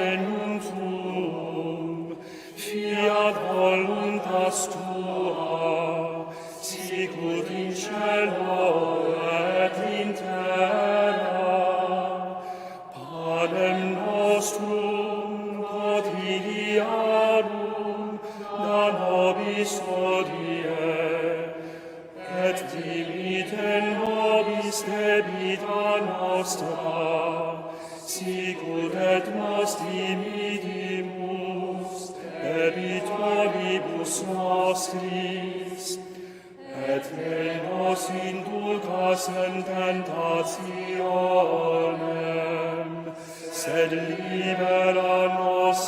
gaudentum, fiat voluntas tua, sicut in cielo et in terra. Panem nostrum quotidianum da nobis hodie, et dimitte nobis debita nostra, sicut et nos dimittimus debitoribus nostris, et ne nos indulgas in tentationem, sed libera nos